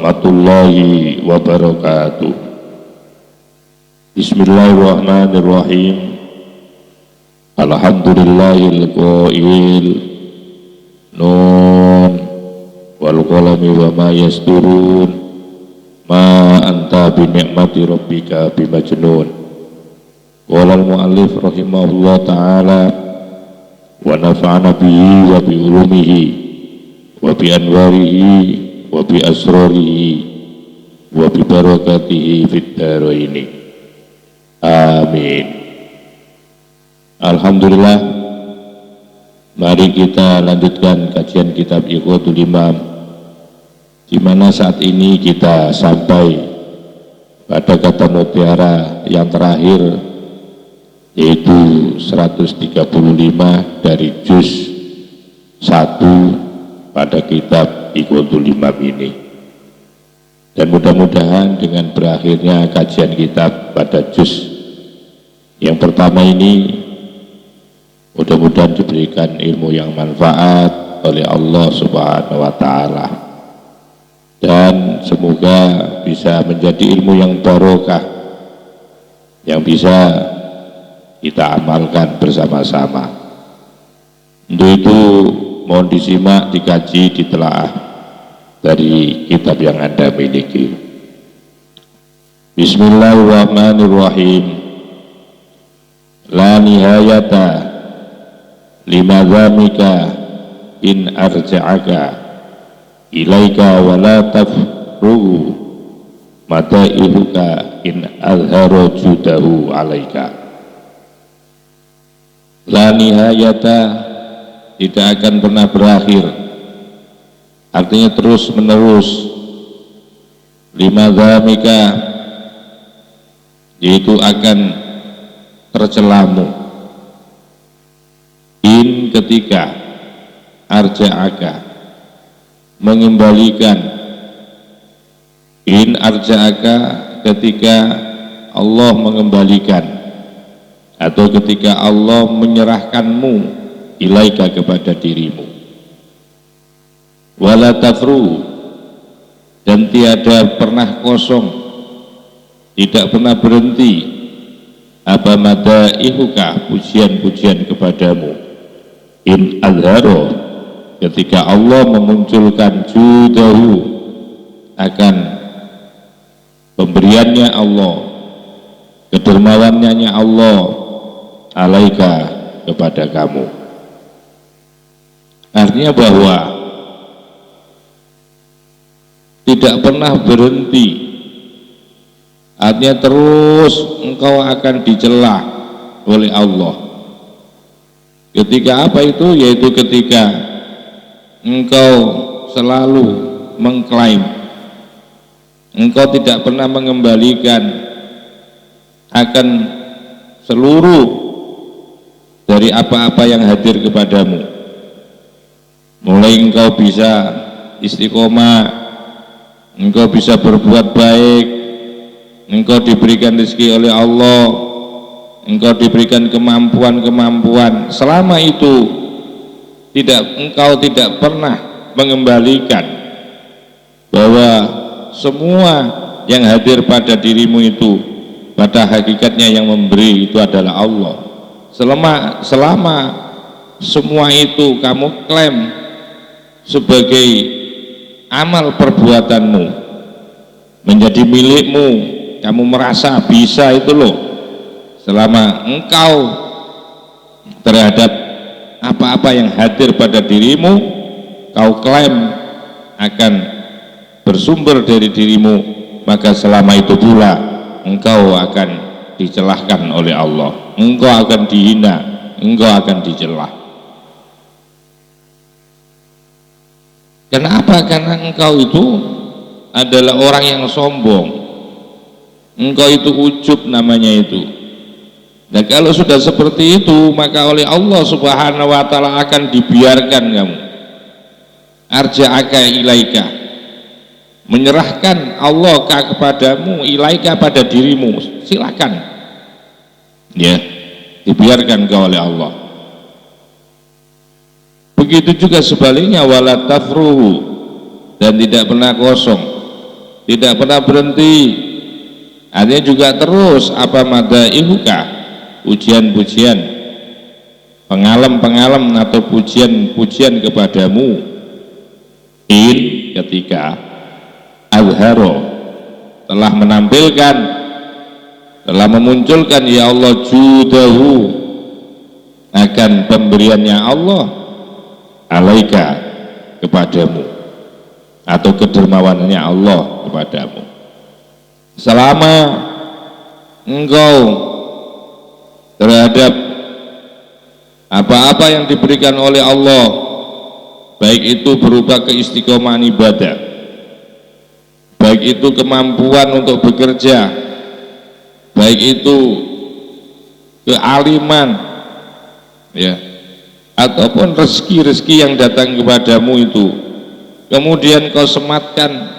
warahmatullahi wabarakatuh. Bismillahirrahmanirrahim. Alhamdulillahil qail nun wal qalami wa ma yasturun ma anta bi ni'mati rabbika bimajnun. Qala al-muallif rahimahullah ta'ala wa nafa'ana bihi wa bi ulumihi wa bi anwarihi wa bi asrarihi wa bi barakatihi fid dharaini. Amin. Alhamdulillah, mari kita lanjutkan kajian kitab Iqwatul Imam, di mana saat ini kita sampai pada kata mutiara yang terakhir, yaitu 135 dari juz 1 pada kitab Iqwatul Imam ini. Dan mudah-mudahan dengan berakhirnya kajian kitab pada juz yang pertama ini, mudah-mudahan diberikan ilmu yang manfaat oleh Allah Subhanahu wa Ta'ala, dan semoga bisa menjadi ilmu yang barokah yang bisa kita amalkan bersama-sama. Untuk itu mohon disimak, dikaji, ditelaah dari kitab yang Anda miliki. Bismillahirrahmanirrahim. La nihayata limadhamika in arja'aka ilaika wa la tafruhu mata'ihuka in azhara judahu alaika. La nihayata, tidak akan pernah berakhir, artinya terus menerus. Limadhamika, yaitu akan tercelamu. In, ketika, arja'aka, mengembalikan. In arja'aka, ketika Allah mengembalikan, atau ketika Allah menyerahkanmu ilaika, kepada dirimu. Wala tafru, dan tiada pernah kosong, tidak pernah berhenti, apa madaihuka, pujian-pujian kepadamu. In azharo, ketika Allah memunculkan judahu, akan pemberiannya Allah, kedermawannya Allah, alaika, kepada kamu. Artinya bahwa tidak pernah berhenti, artinya terus engkau akan dicela oleh Allah. Ketika apa itu? Yaitu ketika engkau selalu mengklaim, engkau tidak pernah mengembalikan akan seluruh dari apa-apa yang hadir kepadamu. Mulai engkau bisa istiqomah, engkau bisa berbuat baik, engkau diberikan rezeki oleh Allah, engkau diberikan kemampuan-kemampuan, selama itu engkau tidak pernah mengembalikan bahwa semua yang hadir pada dirimu itu pada hakikatnya yang memberi itu adalah Allah. Selama semua itu kamu klaim sebagai amal perbuatanmu, menjadi milikmu, kamu merasa bisa itu loh, selama engkau terhadap apa-apa yang hadir pada dirimu kau klaim akan bersumber dari dirimu, maka selama itu pula engkau akan dicelahkan oleh Allah, engkau akan dihina, engkau akan dicelah. Kenapa? Karena engkau itu adalah orang yang sombong, engkau itu ujub namanya itu. Dan kalau sudah seperti itu, maka oleh Allah Subhanahu wa Ta'ala akan dibiarkan kamu. Arja'aka ilaika, menyerahkan Allah kepadamu, ilaika, pada dirimu, silakan ya, dibiarkan kau oleh Allah. Begitu juga sebaliknya, wala tafruhu, dan tidak pernah kosong, tidak pernah berhenti. Artinya juga terus apa madaihuka, pujian-pujian, pengalem-pengalem atau pujian-pujian kepadamu. Ketika azharo, telah menampilkan, telah memunculkan ya Allah judahu, akan pemberiannya Allah alaika, kepadamu, atau kedermawanannya Allah kepadamu. Selama engkau terhadap apa-apa yang diberikan oleh Allah, baik itu berupa keistiqomahan ibadah, baik itu kemampuan untuk bekerja, baik itu kealiman, ya, ataupun rezeki-rezeki yang datang kepadamu itu, kemudian kau sematkan,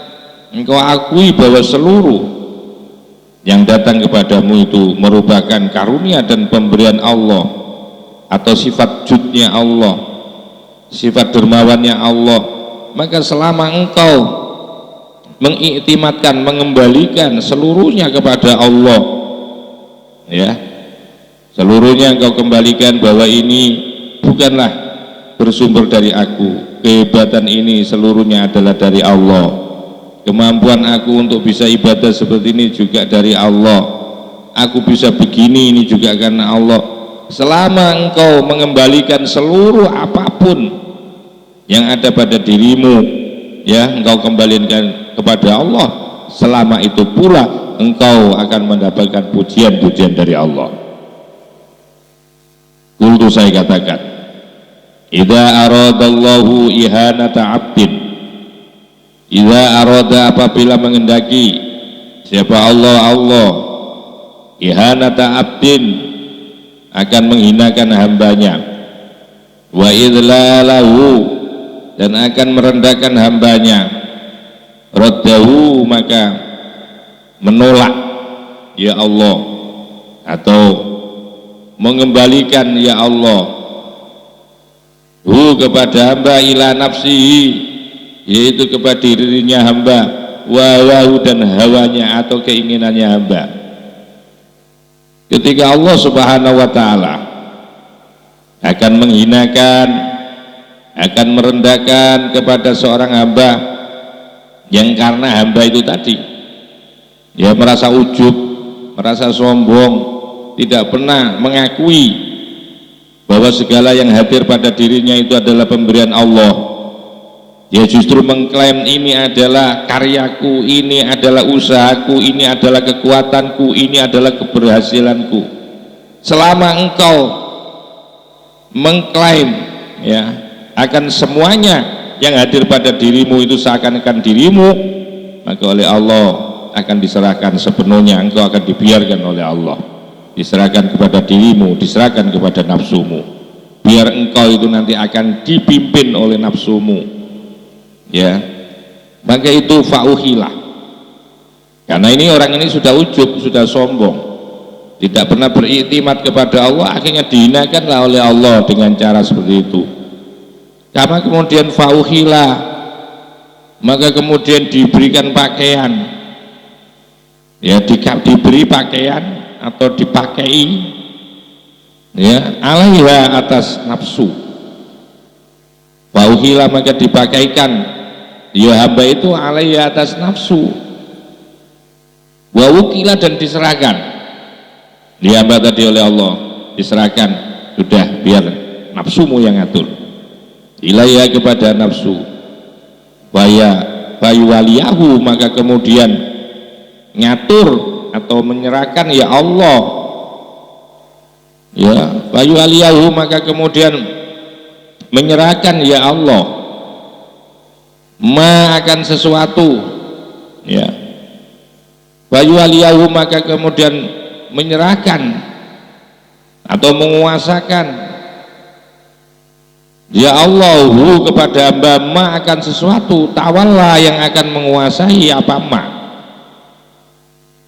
engkau akui bahwa seluruh yang datang kepadamu itu merupakan karunia dan pemberian Allah, atau sifat judnya Allah, sifat dermawannya Allah, maka selama engkau mengiktimatkan, mengembalikan seluruhnya kepada Allah, ya, seluruhnya engkau kembalikan bahwa ini bukanlah bersumber dari aku, kehebatan ini seluruhnya adalah dari Allah, kemampuan aku untuk bisa ibadah seperti ini juga dari Allah, aku bisa begini ini juga karena Allah. Selama engkau mengembalikan seluruh apapun yang ada pada dirimu, ya, engkau kembalikan kepada Allah, selama itu pula engkau akan mendapatkan pujian-pujian dari Allah. Kultu, saya katakan, idza aradallahu ihanata abdin, idza arada, apabila mengendaki siapa Allah ihanata abdin, akan menghinakan hambanya, wa idlalahu, dan akan merendahkan hambanya, raddahu, maka menolak ya Allah, atau mengembalikan ya Allah hu, kepada hamba, ila nafsihi, yaitu kepada dirinya hamba, wawahu, dan hawanya atau keinginannya hamba. Ketika Allah subhanahu wa ta'ala akan menghinakan, akan merendahkan kepada seorang hamba yang karena hamba itu tadi, ya, merasa ujub, merasa sombong, tidak pernah mengakui bahwa segala yang hadir pada dirinya itu adalah pemberian Allah, dia justru mengklaim ini adalah karyaku, ini adalah usahaku, ini adalah kekuatanku, ini adalah keberhasilanku. Selama engkau mengklaim, ya, akan semuanya yang hadir pada dirimu itu seakan-akan dirimu, maka oleh Allah akan diserahkan sepenuhnya, engkau akan dibiarkan oleh Allah, diserahkan kepada dirimu, diserahkan kepada nafsumu, biar engkau itu nanti akan dipimpin oleh nafsumu, ya. Maka itu fauhilah, karena ini orang ini sudah ujub, sudah sombong, tidak pernah beriktimat kepada Allah, akhirnya dihinakanlah oleh Allah dengan cara seperti itu. Karena kemudian fauhilah, maka kemudian diberikan pakaian, ya, diberi pakaian atau dipakai, ya, alaiha, atas nafsu. Fauhilah, maka dipakaikan ya hamba itu alaiha, atas nafsu. Wa wukila, dan diserahkan dia hamba tadi oleh Allah, diserahkan, sudah biar nafsumu yang ngatur, ilaiha, kepada nafsu. Bayu waliyahu, maka kemudian ngatur atau menyerahkan ya Allah, ya, bayu waliyahu, maka kemudian menyerahkan ya Allah, ma, akan sesuatu, ya, bayu waliyahu, maka kemudian menyerahkan atau menguasakan ya Allahu, kepada hamba, ma, akan sesuatu, tawalla, yang akan menguasai apa ma.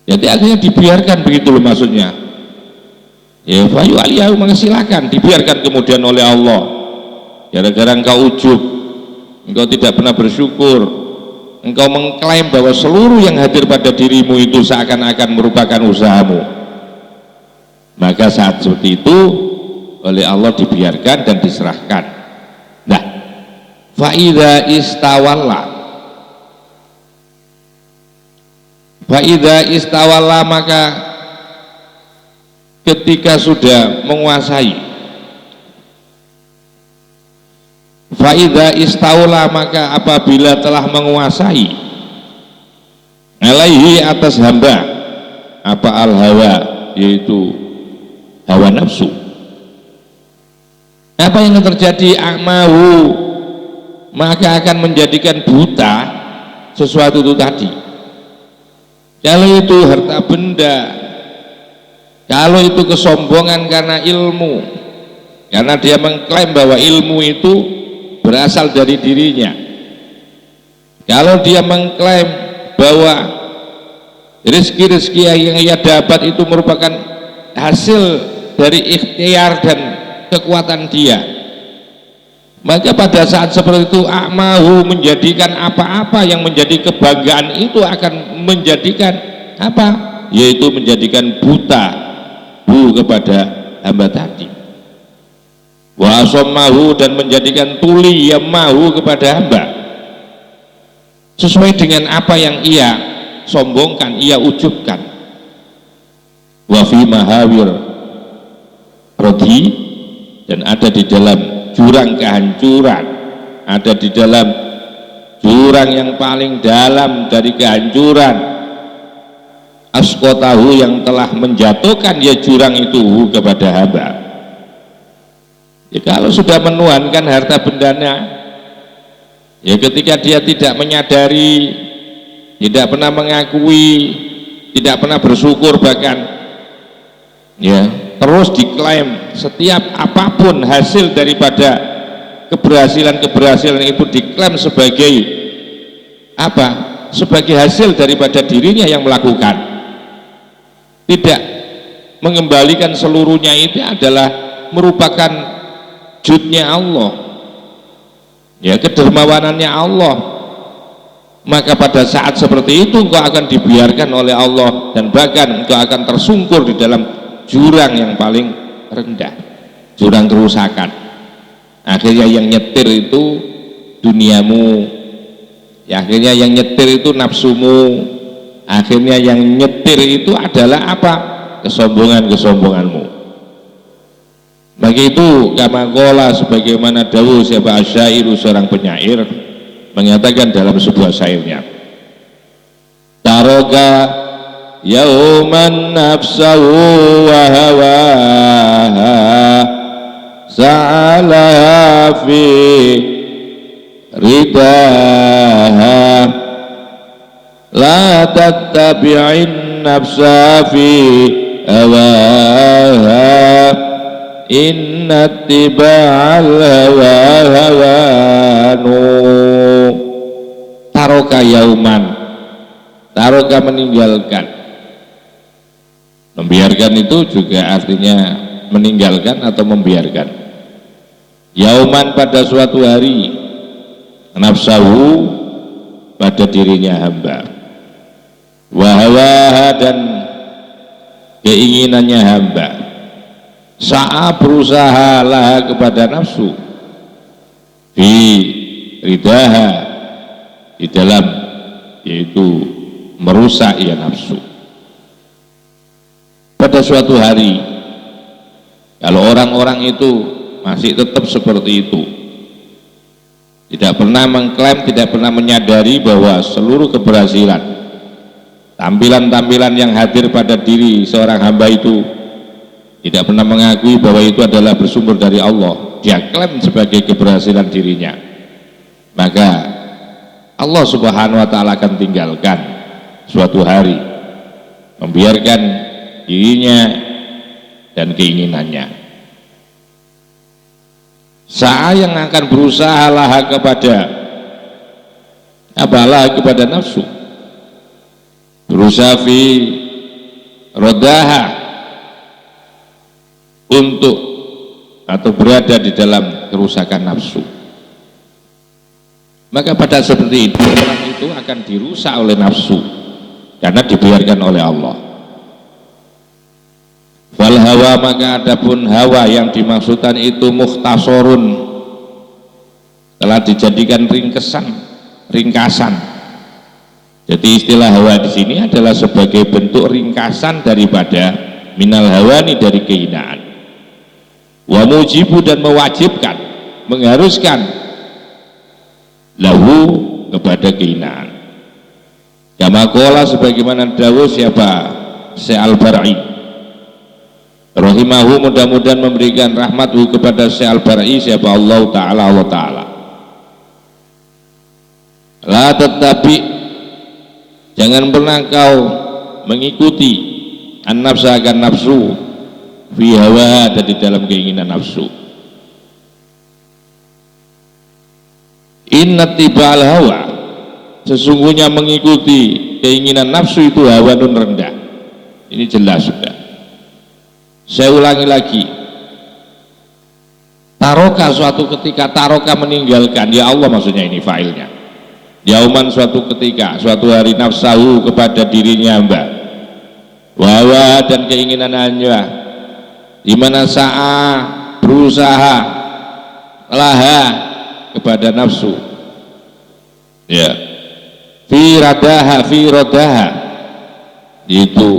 Jadi akhirnya dibiarkan, begitu loh maksudnya, ya, fayu aliyahu, maka silakan dibiarkan kemudian oleh Allah. Gara-gara engkau ujub, engkau tidak pernah bersyukur, engkau mengklaim bahwa seluruh yang hadir pada dirimu itu seakan-akan merupakan usahamu, maka saat seperti itu oleh Allah dibiarkan dan diserahkan. Nah, fa'idha istawalla, maka ketika sudah menguasai, fa'idha istawalla, maka apabila telah menguasai alaihi, atas hamba, apa al-hawa, yaitu hawa nafsu, apa yang terjadi? A'mahu, maka akan menjadikan buta sesuatu itu tadi. Kalau itu harta benda, kalau itu kesombongan karena ilmu, karena dia mengklaim bahwa ilmu itu berasal dari dirinya, kalau dia mengklaim bahwa rezeki-rezeki yang ia dapat itu merupakan hasil dari ikhtiar dan kekuatan dia, maka pada saat seperti itu a'mahu, menjadikan apa-apa yang menjadi kebanggaan itu akan menjadikan apa? Yaitu menjadikan buta kepada hamba tadi. Wa asammahu, dan menjadikan tuli yamahu kepada hamba, sesuai dengan apa yang ia sombongkan, ia ujubkan. Wa fi mahawir rodi, dan ada di dalam jurang kehancuran, ada di dalam jurang yang paling dalam dari kehancuran, asqatahu, yang telah menjatuhkan ya jurang itu kepada hamba. Ya, kalau sudah menuhankan harta bendanya, ya ketika dia tidak menyadari, tidak pernah mengakui, tidak pernah bersyukur, bahkan ya terus diklaim setiap apapun hasil daripada keberhasilan itu diklaim sebagai apa? Sebagai hasil daripada dirinya yang melakukan, tidak mengembalikan seluruhnya itu adalah merupakan judnya Allah, ya kedermawanannya Allah. Maka pada saat seperti itu engkau akan dibiarkan oleh Allah, dan bahkan engkau akan tersungkur di dalam jurang yang paling rendah, jurang kerusakan. Akhirnya yang nyetir itu duniamu, ya, akhirnya yang nyetir itu nafsumu, akhirnya yang nyetir itu adalah apa? Kesombonganmu. Maka itu kama qala, sebagaimana dawuh siapa asyairu, seorang penyair, mengatakan dalam sebuah syairnya, taroka yauman nafsahu wa hawaha sa'alaha fi ridaha la tattabi'in nafsa fi hawaha inna tiba'al hawa hawanu. Taroka yauman, taroka meninggalkan, membiarkan itu juga artinya meninggalkan atau membiarkan. Yauman, pada suatu hari, nafsahu, pada dirinya hamba, wahawaha, dan keinginannya hamba, sa'a, berusaha, laha, kepada nafsu, fi ridaha, di dalam, yaitu merusak ya nafsu. Pada suatu hari, kalau orang-orang itu masih tetap seperti itu, tidak pernah mengklaim, tidak pernah menyadari bahwa seluruh keberhasilan, tampilan-tampilan yang hadir pada diri seorang hamba itu, tidak pernah mengakui bahwa itu adalah bersumber dari Allah, dia klaim sebagai keberhasilan dirinya, maka Allah Subhanahu wa ta'ala akan tinggalkan suatu hari, membiarkan dirinya dan keinginannya. Sa'a, yang akan berusaha laha, kepada apalah, kepada nafsu, berusaha fi rodaha, untuk atau berada di dalam kerusakan nafsu. Maka pada seperti itu orang itu akan dirusak oleh nafsu karena dibiarkan oleh Allah. Wal hawa, maka adapun hawa yang dimaksudkan itu mukhtasorun, telah dijadikan ringkasan. Jadi istilah hawa di sini adalah sebagai bentuk ringkasan daripada minal hawani, dari kehinaan. Wa mujibu, dan mewajibkan, mengharuskan, lahu, kepada kehinaan. Kama qala, sebagaimana dawuh siapa? Syekh Al-Bar'i rahimahu, mudah-mudahan memberikan rahmatku kepada Syekh Al-Bar'i, siapa? Allah Ta'ala. La tetapi jangan pernah kau mengikuti an-nafsa, akan nafsu, fi hawa, ada di dalam keinginan nafsu. Inna tiba'al hawa, sesungguhnya mengikuti keinginan nafsu itu hawanun, rendah. Ini jelas sudah. Saya ulangi lagi, taroka, suatu ketika, taroka, meninggalkan, ya Allah maksudnya ini failnya. Yauman, suatu ketika, suatu hari, nafsahu, kepada dirinya hamba, wawa, dan keinginan hanya, dimana sa'a, berusaha, laha, kepada nafsu, ya, fi rodaha, itu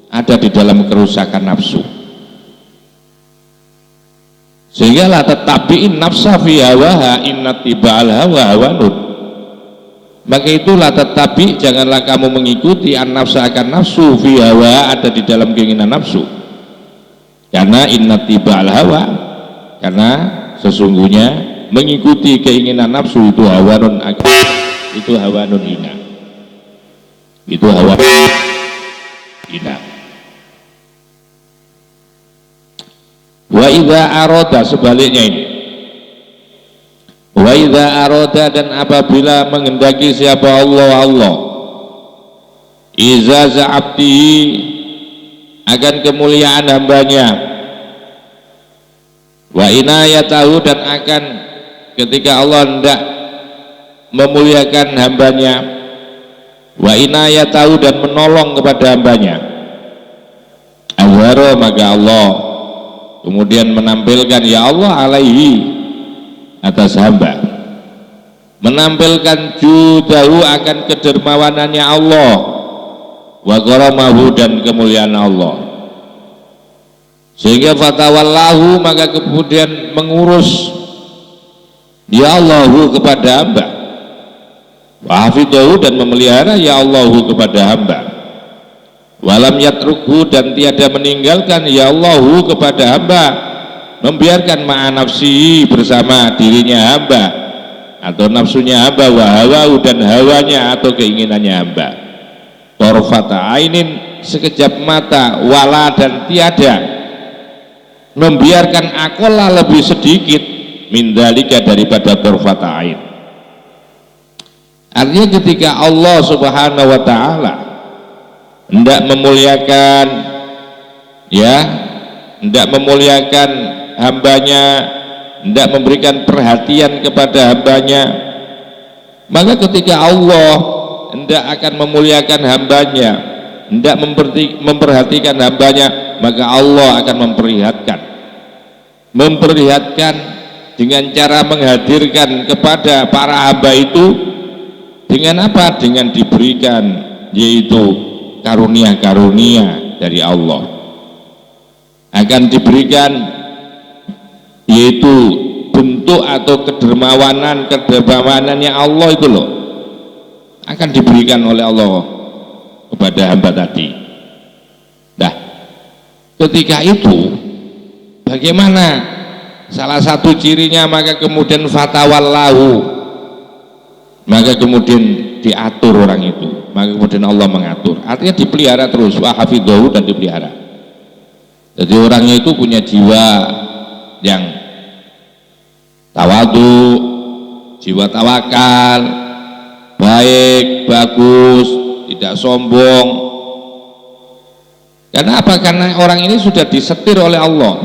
ada di dalam kerusakan nafsu. Sehingga la tetabi'in nafsa fi hawaha, inna tiba'al hawa hawanun. Maka itulah tetapi janganlah kamu mengikuti an-nafsa, akan nafsu, fi hawa, ada di dalam keinginan nafsu. Karena inna tiba'al hawa, karena sesungguhnya mengikuti keinginan nafsu itu hawanun, itu hawanun hina, itu hawanun hina. Wa idza arada, sebaliknya ini, wa idza arada, dan apabila menghendaki siapa Allah iza za'abdihi, akan kemuliaan hambanya, wa inayatahu, dan akan ketika Allah hendak memuliakan hambanya, wa inayatahu, dan menolong kepada hambanya, azharo, maka Allah kemudian menampilkan ya Allah alaihi, atas hamba, menampilkan judahu, akan kedermawanannya Allah, wa karamahu, dan kemuliaan Allah, sehingga fatawallahu, maka kemudian mengurus ya Allahu kepada hamba, wa hafidhahu, dan memelihara ya Allahu kepada hamba, walam yatrukhu, dan tiada meninggalkan ya Allahu kepada hamba, membiarkan ma'a nafsi, bersama dirinya hamba atau nafsunya hamba, wa hawahu, dan hawanya atau keinginannya hamba, torfata ainin, sekejap mata, wala, dan tiada membiarkan akola, lebih sedikit, mindalika, daripada torfata ain. Artinya ketika Allah subhanahu wa ta'ala hendak memuliakan, ya, hendak memuliakan hambanya, hendak memberikan perhatian kepada hambanya, maka ketika Allah hendak akan memuliakan hambanya, hendak memperhatikan hambanya, maka Allah akan memperlihatkan dengan cara menghadirkan kepada para hamba itu dengan apa? Dengan diberikan, yaitu karunia-karunia dari Allah, akan diberikan yaitu bentuk atau kedermawanannya Allah itu loh, akan diberikan oleh Allah kepada hamba tadi. Nah, ketika itu bagaimana? Salah satu cirinya, maka kemudian fatawallahu, maka kemudian diatur orang itu, maka kemudian Allah mengatur, artinya dipelihara terus, wa hafidhahu, dan dipelihara. Jadi orangnya itu punya jiwa yang tawadu, jiwa tawakal, baik, bagus, tidak sombong. Karena apa? Karena orang ini sudah disetir oleh Allah,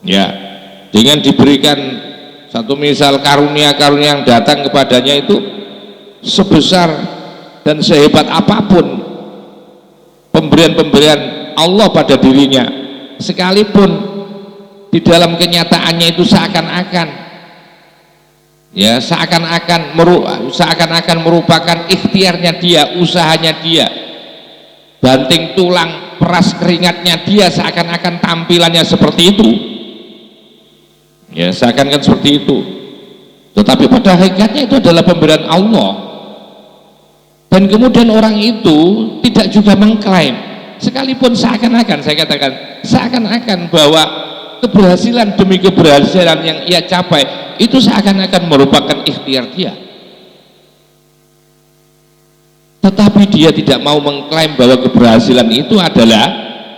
ya, dengan diberikan satu misal karunia-karunia yang datang kepadanya itu sebesar dan sehebat apapun pemberian-pemberian Allah pada dirinya, sekalipun di dalam kenyataannya itu seakan-akan merupakan ikhtiarnya dia, usahanya dia, banting tulang peras keringatnya dia, seakan-akan tampilannya seperti itu, ya seakan-akan seperti itu, tetapi pada hakikatnya itu adalah pemberian Allah. Dan kemudian orang itu tidak juga mengklaim, sekalipun seakan-akan, saya katakan seakan-akan bahwa keberhasilan demi keberhasilan yang ia capai itu seakan-akan merupakan ikhtiar dia, tetapi dia tidak mau mengklaim bahwa keberhasilan itu adalah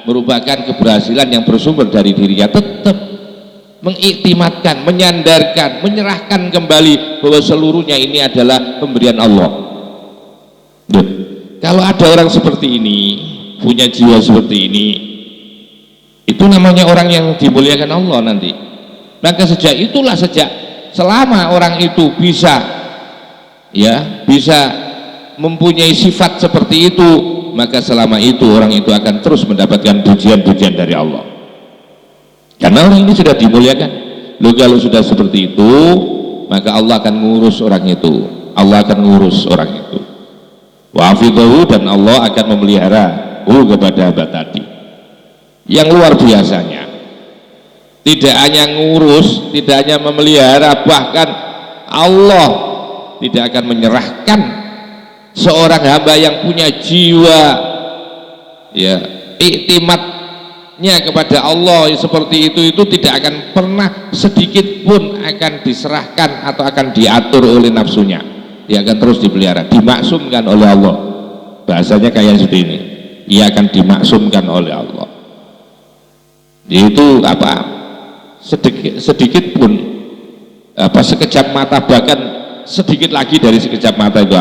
merupakan keberhasilan yang bersumber dari dirinya. Tetap mengiktimatkan, menyandarkan, menyerahkan kembali bahwa seluruhnya ini adalah pemberian Allah. Kalau ada orang seperti ini, punya jiwa seperti ini, itu namanya orang yang dimuliakan Allah nanti. Maka sejak selama orang itu bisa mempunyai sifat seperti itu, maka selama itu orang itu akan terus mendapatkan pujian-pujian dari Allah, karena orang ini sudah dimuliakan. Loh, kalau sudah seperti itu, maka Allah akan ngurus orang itu, wa'afidahu, dan Allah akan memelihara kepada hamba tadi. Yang luar biasanya, tidak hanya ngurus, tidak hanya memelihara, bahkan Allah tidak akan menyerahkan seorang hamba yang punya jiwa iktimatnya kepada Allah seperti itu tidak akan pernah sedikit pun akan diserahkan atau akan diatur oleh nafsunya. Dia akan terus dipelihara, dimaksumkan oleh Allah. Bahasanya kayak seperti ini, ia akan dimaksumkan oleh Allah. Itu sedikit pun sekejap mata, bahkan sedikit lagi dari sekejap mata itu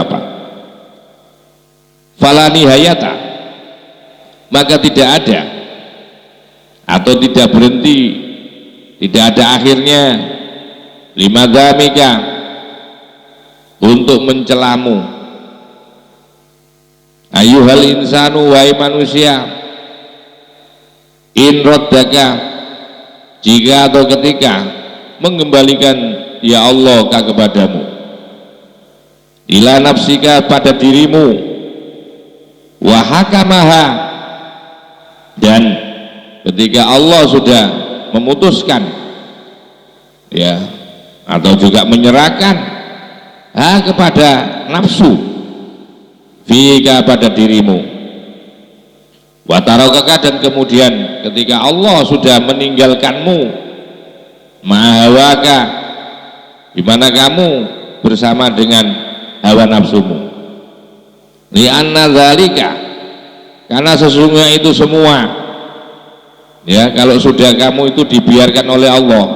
fala nihayata, maka tidak ada atau tidak berhenti, tidak ada akhirnya, limadhamika, untuk mencelamu, ayyuhal insanu, wahai manusia, in raddaka, jika atau ketika mengembalikan ya Allah kepadamu, ila nafsika, pada dirimu, wa hakamaha, dan ketika Allah sudah memutuskan atau juga menyerahkan kepada nafsu, fika, pada dirimu, wa tarakaka, dan kemudian ketika Allah sudah meninggalkanmu, mahawaka, di mana kamu bersama dengan hawa nafsumu, li'anna dzalika, karena sesungguhnya itu semua kalau sudah kamu itu dibiarkan oleh Allah,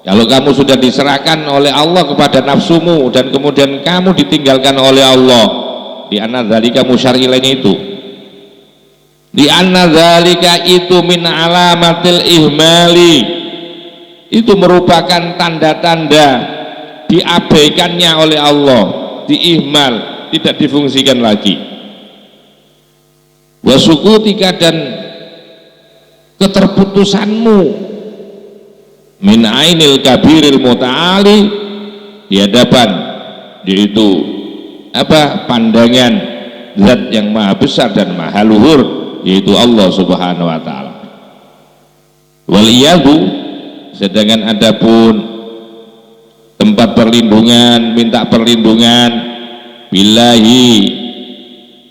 kalau kamu sudah diserahkan oleh Allah kepada nafsumu dan kemudian kamu ditinggalkan oleh Allah, li'anna dzalika musyar ilaihnya itu, li'anna dzalika itu min alamatil ihmali, itu merupakan tanda-tanda diabaikannya oleh Allah, diihmal, tidak difungsikan lagi, wasukutika, dan keterputusanmu, min ainil kabiril muta'ali, di hadapan yaitu pandangan zat yang maha besar dan maha luhur, yaitu Allah subhanahu wa ta'ala. Waliyadu, sedangkan adapun tempat perlindungan, minta perlindungan, billahi,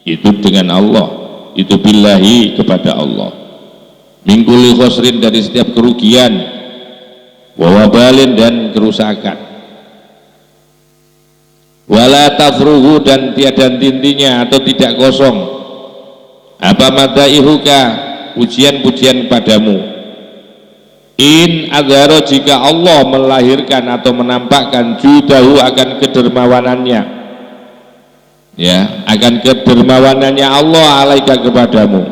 itu dengan Allah, itu billahi, kepada Allah, min kulli khosrin, dari setiap kerugian, wawabalin, dan kerusakan, wala tafruhu, dan tiada tintinya atau tidak kosong, madaihuka, pujian-pujian padamu, in adharo, jika Allah melahirkan atau menampakkan, judahu, akan kedermawanannya, akan kedermawanannya Allah alaika, kepadamu,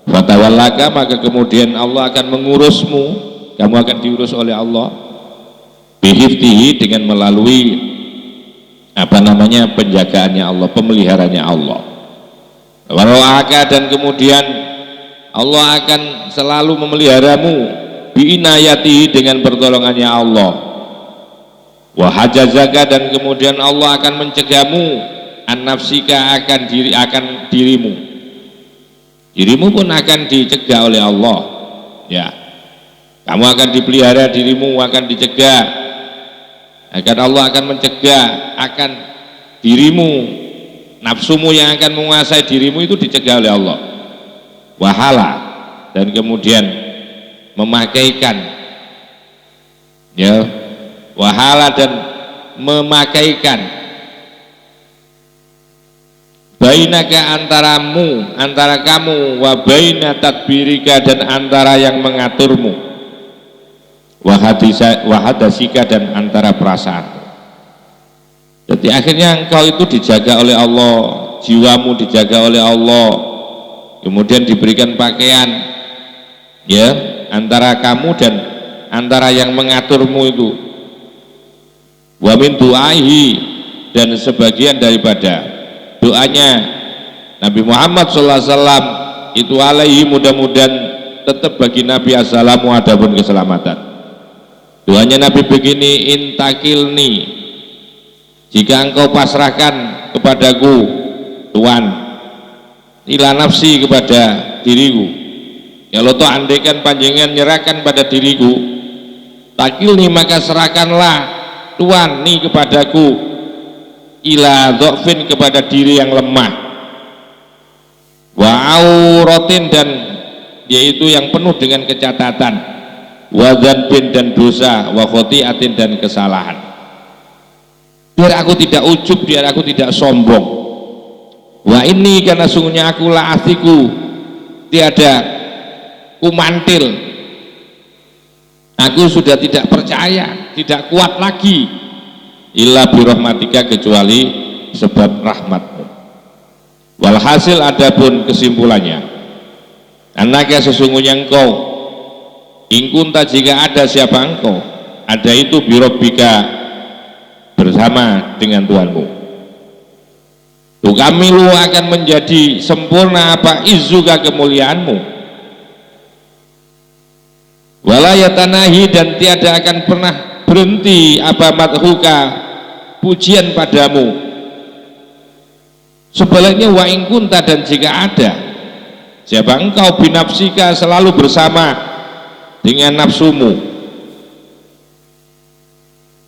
fatawallaka, maka kemudian Allah akan mengurusmu, kamu akan diurus oleh Allah, bihiftihi, dengan melalui penjagaannya Allah, pemeliharanya Allah. Waro'aka, dan kemudian Allah akan selalu memeliharamu, biinayatihi, dengan pertolongannya Allah. Wahajazaka, dan kemudian Allah akan mencegahmu, an-nafsika, akan dirimu pun akan dicegah oleh Allah, ya. Kamu akan dipelihara, dirimu akan dicegah, akan Allah akan mencegah akan dirimu, nafsumu yang akan menguasai dirimu itu dicegah oleh Allah. Wahala, dan kemudian memakaikan, ya, wahala dan memakaikan, bainaka, antara kamu, wa baina tadbirika, dan antara yang mengaturmu, wahadasika, dan antara perasaan. Jadi akhirnya engkau itu dijaga oleh Allah, jiwamu dijaga oleh Allah, kemudian diberikan pakaian, ya, antara kamu dan antara yang mengaturmu itu. Wa min du'aihi, dan sebagian daripada doanya Nabi Muhammad SAW itu alaihi, mudah-mudahan tetap bagi Nabi assalamu adapun keselamatan. Doanya Nabi begini, intakilni, jika engkau pasrahkan kepadaku Tuhan, ila nafsi, kepada diriku, ya lo toh andaikan panjenengan nyerahkan pada diriku, takilni, maka serahkanlah Tuhan nih kepadaku, ila dhofin, kepada diri yang lemah, wa auratin, dan yaitu yang penuh dengan kecatatan, wa dzanbin, dan dosa, wa khotiatin, dan kesalahan. Biar aku tidak ujub, biar aku tidak sombong. Wa ini, karena sungguhnya aku la'athiku, tiada kumantil, aku sudah tidak percaya, tidak kuat lagi, illa birahmatika, kecuali sebab rahmatmu. Walhasil, adapun kesimpulannya, anaka, sesungguhnya engkau, ingkunta, jika ada siapa engkau, ada itu birobbika, bersama dengan Tuhanmu, tukamilu, akan menjadi sempurna apa, izzuka, kemuliaanmu, walayatanahi, dan tiada akan pernah berhenti apa, madhuka, pujian padamu. Sebaliknya, wa ingkunta, dan jika ada siapa engkau, binafsika, selalu bersama dengan nafsumu,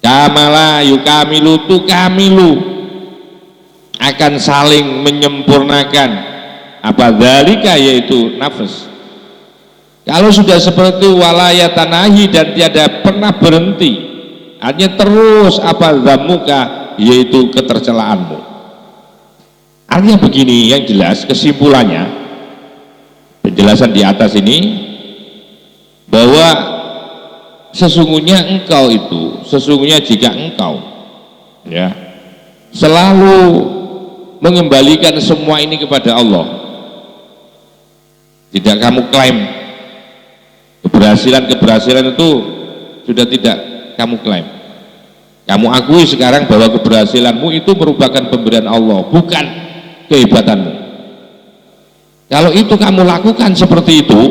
kamala yukamilu, tukamilu, akan saling menyempurnakan apa, dzalika, yaitu nafas. Kalau sudah seperti itu, walayatanahi, dan tiada pernah berhenti, artinya terus apa, zamuka, yaitu ketercelaanmu. Artinya begini, yang jelas kesimpulannya, penjelasan di atas ini, bahwa sesungguhnya engkau itu, sesungguhnya jika engkau, ya, selalu mengembalikan semua ini kepada Allah, tidak kamu klaim keberhasilan itu, sudah tidak kamu klaim, kamu akui sekarang bahwa keberhasilanmu itu merupakan pemberian Allah, bukan kehebatanmu. Kalau itu kamu lakukan seperti itu,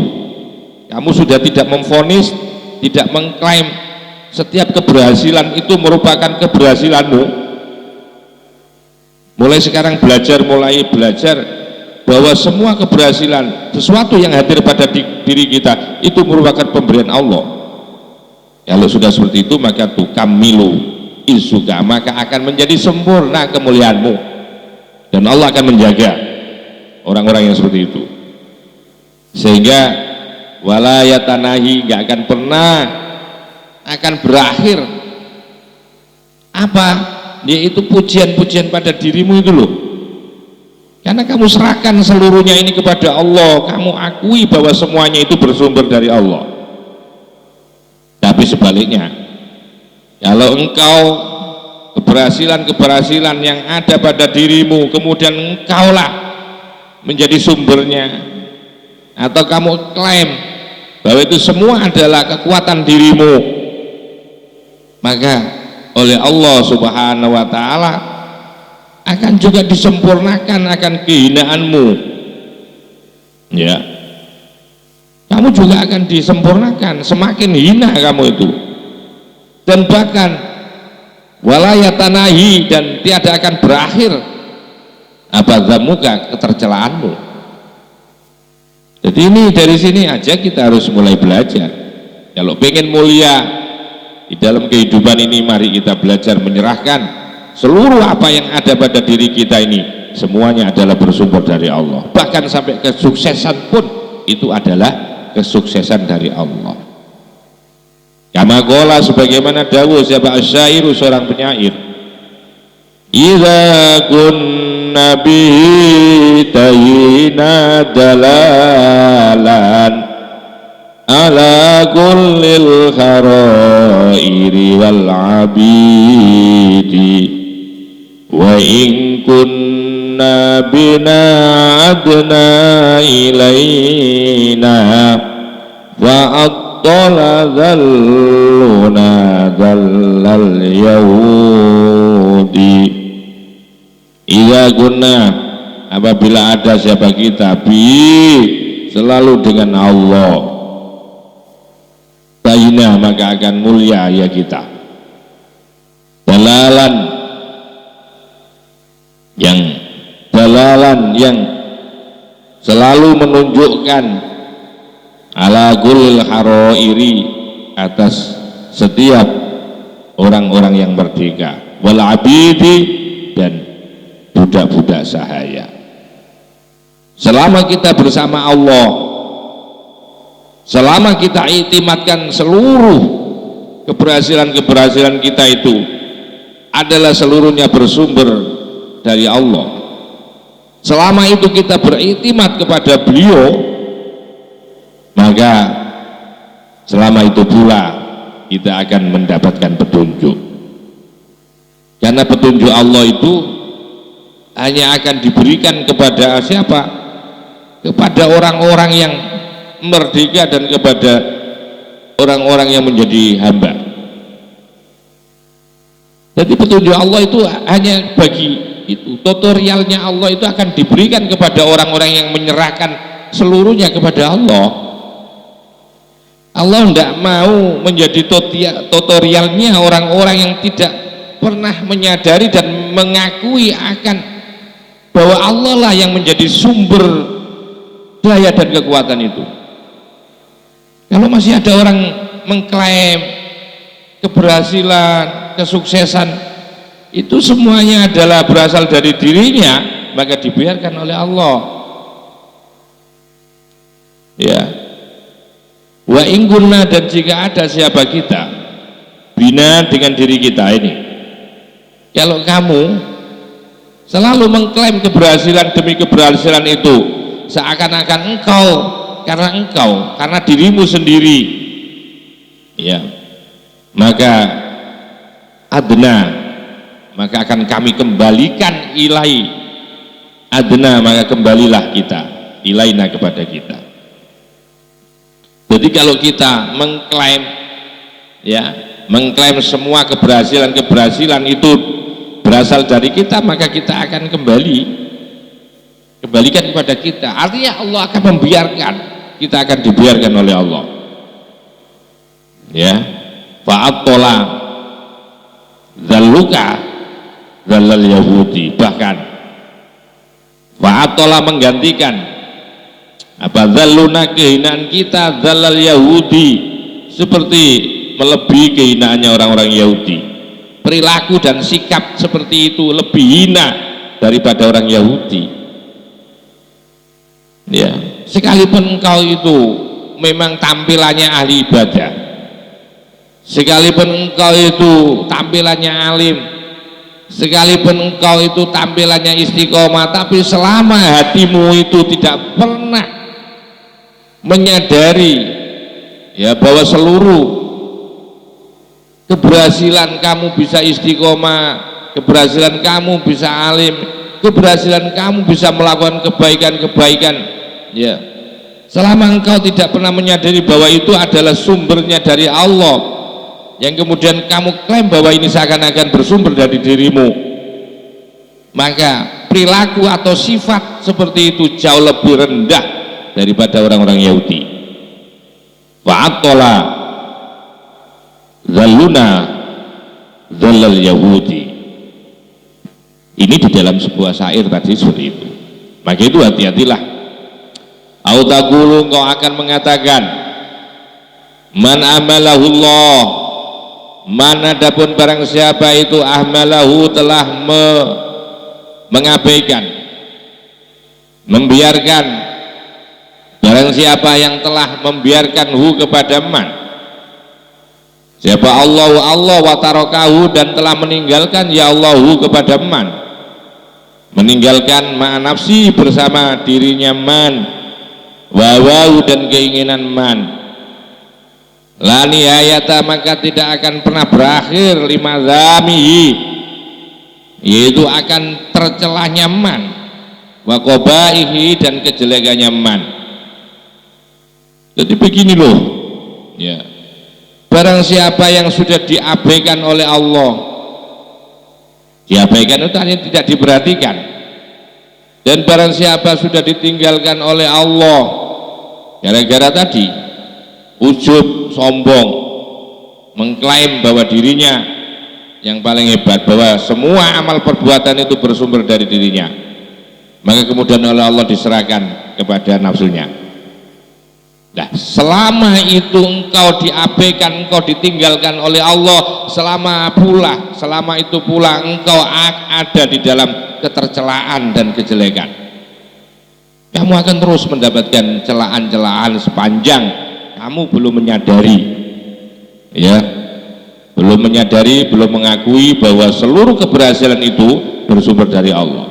kamu sudah tidak memvonis, tidak mengklaim setiap keberhasilan itu merupakan keberhasilanmu. Mulai sekarang mulai belajar bahwa semua keberhasilan, sesuatu yang hadir pada diri kita itu merupakan pemberian Allah. Kalau sudah seperti itu, maka tukamilu izzuka, maka akan menjadi sempurna kemuliaanmu, dan Allah akan menjaga orang-orang yang seperti itu, sehingga walayatanahi, gak akan pernah akan berakhir apa, yaitu pujian-pujian pada dirimu itu loh, karena kamu serahkan seluruhnya ini kepada Allah, kamu akui bahwa semuanya itu bersumber dari Allah. Tapi sebaliknya, kalau engkau keberhasilan yang ada pada dirimu, kemudian engkaulah menjadi sumbernya, atau kamu klaim bahwa itu semua adalah kekuatan dirimu, maka oleh Allah Subhanahu wa taala akan juga disempurnakan akan kehinaanmu, ya, kamu juga akan disempurnakan, semakin hina kamu itu, dan bahkan walayatanahi, dan tiada akan berakhir apa zamuka, ketercelaanmu. Jadi ini dari sini aja kita harus mulai belajar. Kalau pengen mulia di dalam kehidupan ini, mari kita belajar menyerahkan seluruh apa yang ada pada diri kita ini, semuanya adalah bersumber dari Allah. Bahkan sampai kesuksesan pun itu adalah kesuksesan dari Allah. Kama qala, sebagaimana dawuh siapa asyairu, seorang penyair, idza kunna bihi tayina dalalan ala kullil kharairi wal abidi wa in kunna bina adna ilaina wa attala dhalluna dhallal yahudi. Idza kunna, apabila ada siapa kita, selalu dengan Allah, baina, maka akan mulia ya kita. Dalalan yang selalu menunjukkan ala kullil harairi, atas setiap orang-orang yang merdeka, wal abidi, dan budak-budak sahaya. Selama kita bersama Allah, selama kita iktimatkan seluruh keberhasilan kita itu adalah seluruhnya bersumber dari Allah, selama itu kita beriktimat kepada beliau, maka selama itu pula kita akan mendapatkan petunjuk. Karena petunjuk Allah itu hanya akan diberikan kepada siapa? Kepada orang-orang yang merdeka dan kepada orang-orang yang menjadi hamba. Jadi petunjuk Allah itu hanya bagi itu, tutorialnya Allah itu akan diberikan kepada orang-orang yang menyerahkan seluruhnya kepada Allah. Allah tidak mau menjadi tutorialnya orang-orang yang tidak pernah menyadari dan mengakui akan bahwa Allah lah yang menjadi sumber daya dan kekuatan itu. Kalau masih ada orang mengklaim keberhasilan, kesuksesan, itu semuanya adalah berasal dari dirinya, maka dibiarkan oleh Allah. Ya. Wa ingkunna, dan jika ada siapa kita, bina, dengan diri kita ini, kalau kamu selalu mengklaim keberhasilan demi keberhasilan itu, seakan-akan karena dirimu sendiri, ya, maka adna, maka akan kami kembalikan ilai adna, maka kembalilah kita ilaina, kepada kita. Jadi kalau kita mengklaim, ya, mengklaim semua keberhasilan itu berasal dari kita, maka kita akan kembalikan kepada kita. Artinya Allah akan membiarkan, kita akan dibiarkan oleh Allah, ya. Fa'attola dzalluka dzallal yahudi, bahkan fa'attola menggantikan apa dzalluna, kehinaan kita, dzallal yahudi, seperti melebihi kehinaannya orang-orang Yahudi. Perilaku dan sikap seperti itu lebih hina daripada orang Yahudi, ya. Sekalipun engkau itu memang tampilannya ahli ibadah, sekalipun engkau itu tampilannya alim, sekalipun engkau itu tampilannya istiqomah, tapi selama hatimu itu tidak pernah menyadari, ya, bahwa seluruh keberhasilan kamu bisa istiqomah, keberhasilan kamu bisa alim, keberhasilan kamu bisa melakukan kebaikan-kebaikan, ya, selama engkau tidak pernah menyadari bahwa itu adalah sumbernya dari Allah, yang kemudian kamu klaim bahwa ini seakan-akan bersumber dari dirimu, maka perilaku atau sifat seperti itu jauh lebih rendah daripada orang-orang Yahudi. Fa'atola zaluna zalal Yahudi. Ini di dalam sebuah syair tadi seperti itu. Maka itu hati-hatilah. Autaqulu, engkau akan mengatakan, man amalahullah, man adapun barang siapa itu ahmalahu telah mengabaikan, membiarkan, barang siapa yang telah membiarkan hu kepada man, siapa Allah wa tarakahu dan telah meninggalkan ya Allahu kepada man, meninggalkan ma'a nafsi bersama dirinya man, wawahu dan keinginan man, la nihayata maka tidak akan pernah berakhir lima zamihi, yaitu akan tercelahnya man, wa qabaihi dan kejelekannya man. Jadi begini loh ya, barang siapa yang sudah diabaikan oleh Allah, diabaikan itu hanya tidak diperhatikan, dan barang siapa sudah ditinggalkan oleh Allah gara-gara tadi ujub, sombong, mengklaim bahwa dirinya yang paling hebat, bahwa semua amal perbuatan itu bersumber dari dirinya, maka kemudian oleh Allah diserahkan kepada nafsunya. Nah, selama itu engkau diabaikan, engkau ditinggalkan oleh Allah, selama itu pula engkau ada di dalam ketercelaan dan kejelekan. Kamu akan terus mendapatkan celaan-celaan sepanjang kamu belum menyadari, ya, belum menyadari, belum mengakui bahwa seluruh keberhasilan itu bersumber dari Allah.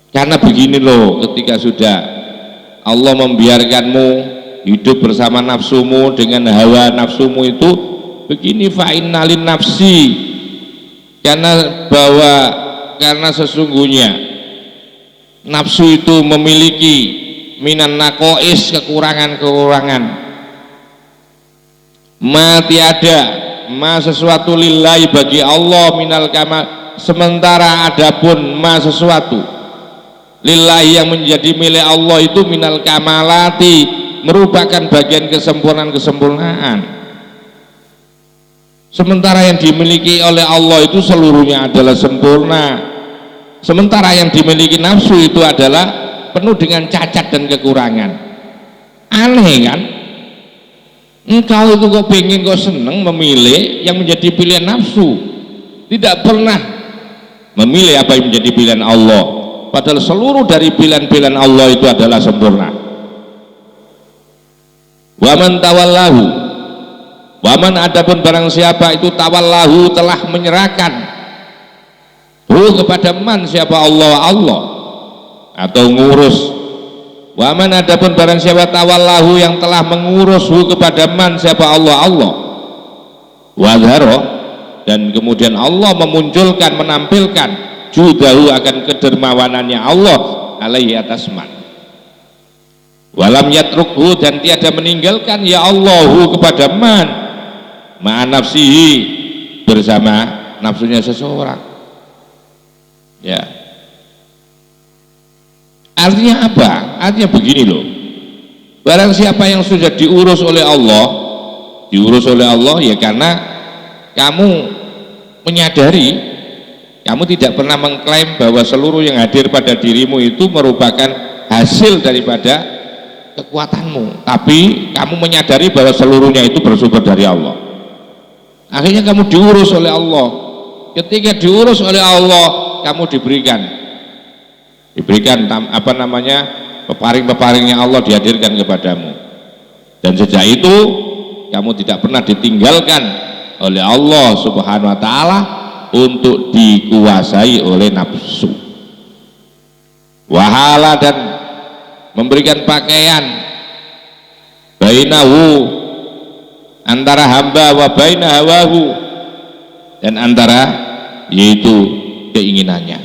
Karena begini loh, ketika sudah Allah membiarkanmu hidup bersama nafsumu dengan hawa nafsumu itu begini, fa'innalin nafsi, karena sesungguhnya nafsu itu memiliki minan nakois, kekurangan-kekurangan, ma tiada, ma sesuatu lillahi bagi Allah, minal kamal, sementara adapun ma sesuatu lillahi yang menjadi milik Allah itu minal kamalati, merupakan bagian kesempurnaan. Sementara yang dimiliki oleh Allah itu seluruhnya adalah sempurna, sementara yang dimiliki nafsu itu adalah penuh dengan cacat dan kekurangan. Aneh kan? Engkau itu kok pengen, kok seneng memilih yang menjadi pilihan nafsu, tidak pernah memilih apa yang menjadi pilihan Allah, padahal seluruh dari pilihan-pilihan Allah itu adalah sempurna. Waman tawallahu, waman adapun barang siapa itu tawallahu telah menyerahkan kepada man, siapa Allah atau ngurus. Waman adapun barang siapa tawallahu yang telah mengurus kepada man, siapa Allah wadharo, dan kemudian Allah memunculkan, menampilkan judahu akan kedermawanannya Allah alaihi atas man, walam yatrukhu dan tiada meninggalkan ya Allahu kepada man, ma'a nafsihi bersama nafsunya seseorang. Ya, artinya apa? Artinya begini loh, barang siapa yang sudah diurus oleh Allah ya karena kamu menyadari, kamu tidak pernah mengklaim bahwa seluruh yang hadir pada dirimu itu merupakan hasil daripada kekuatanmu, tapi kamu menyadari bahwa seluruhnya itu bersumber dari Allah. Akhirnya kamu diurus oleh Allah. Ketika diurus oleh Allah, kamu diberikan peparing-peparingnya Allah dihadirkan kepadamu, dan sejak itu kamu tidak pernah ditinggalkan oleh Allah Subhanahu wa ta'ala untuk dikuasai oleh nafsu. Wahala dan memberikan pakaian bainahu, antara hamba, wa baina hawahu, dan antara yaitu keinginannya.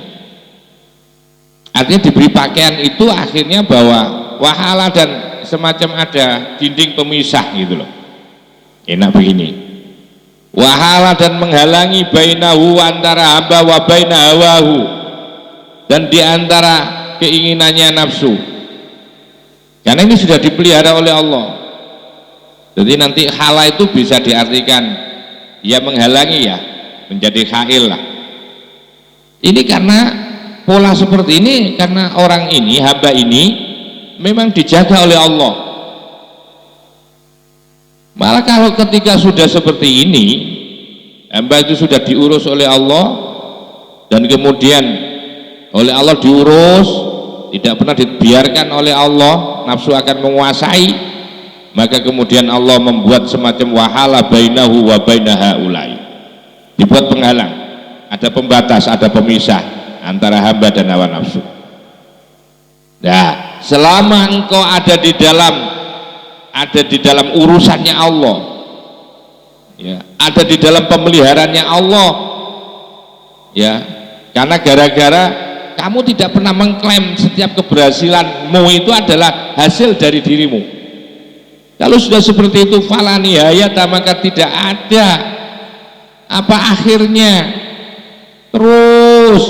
Artinya diberi pakaian itu akhirnya bahwa wahala dan semacam ada dinding pemisah gitu loh. Enak begini, wahala dan menghalangi bainahu antara hamba wa baina hawahu, dan di antara keinginannya nafsu, karena ini sudah dipelihara oleh Allah. Jadi nanti hala itu bisa diartikan ya menghalangi, ya menjadi khail lah. Ini karena pola seperti ini, karena orang ini, hamba ini memang dijaga oleh Allah. Malah kalau ketika sudah seperti ini, hamba itu sudah diurus oleh Allah, dan kemudian oleh Allah diurus, tidak pernah dibiarkan oleh Allah nafsu akan menguasai, maka kemudian Allah membuat semacam wahala bainahu wa baina haulai, dibuat penghalang, ada pembatas, ada pemisah antara hamba dan hawa nafsu. Nah, selama engkau ada di dalam urusannya Allah, ya, ada di dalam pemeliharaannya Allah, ya, karena gara-gara kamu tidak pernah mengklaim setiap keberhasilanmu itu adalah hasil dari dirimu. Kalau sudah seperti itu, fala nihayata, maka tidak ada apa akhirnya, terus